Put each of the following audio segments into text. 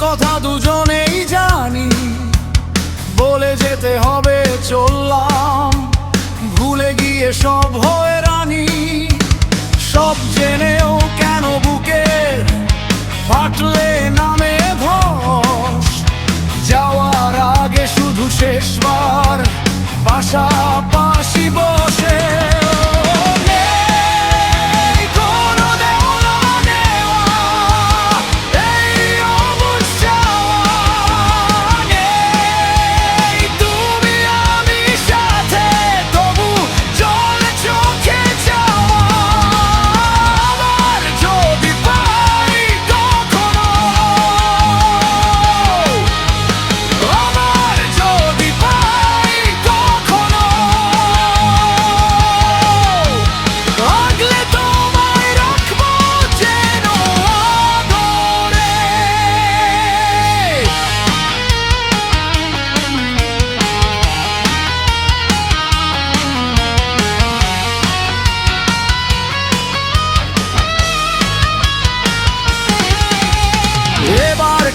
কথা দুজনেই জানি, বলে যেতে হবে চললাম, ভুলে গিয়ে সব হয়ে রানী। সব জেনেও কেন বুকে ফাটলে নামে ধস, যাওয়ার আগে শুধু শেষবার পাশাপাশি বসে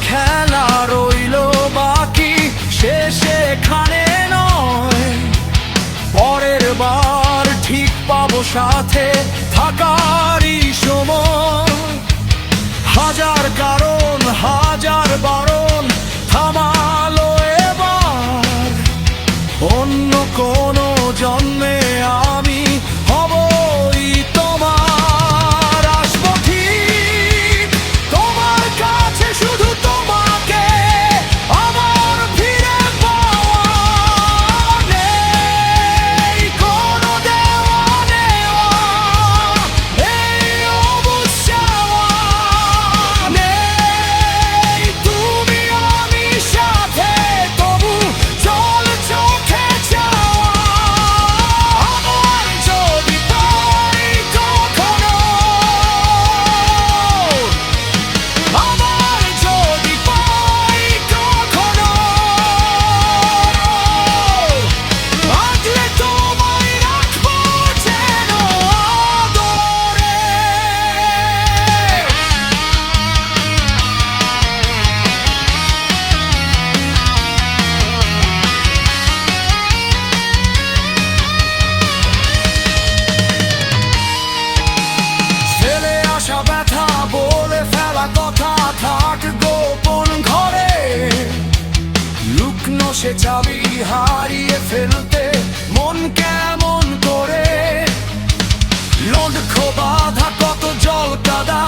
খেলা রইল বাকি, শেষে এখানে নয়, পরের বার ঠিক পাবো সাথে থাকারই সময়। হাজার কারণ হাজার বারণ থামালো এবার, অন্য কোনো জন্মে আমি হবই তোমার। আসবো ঠিক তোমার কাছে, শুধু তোমাকে আমার ফিরে পাওয়া নেই কোনো দেওয়া নেওয়া, এই অবুঝ চাওয়া নেই তুমি আমি সাথে, তবু জল চোখে চাওয়া। আমার যদি পাই কখনো, আমার যদি পাই কখনো, আগলে তোমায় রাখবো যেন আদরে। ফেলে আসা ব্যথা, বলে ফেলা কথা থাক গোপন ঘরে, লুকনো সে চাবি হারিয়ে ফেলতে মন কেমন করে। লক্ষ্য বাধা কত জল কাদা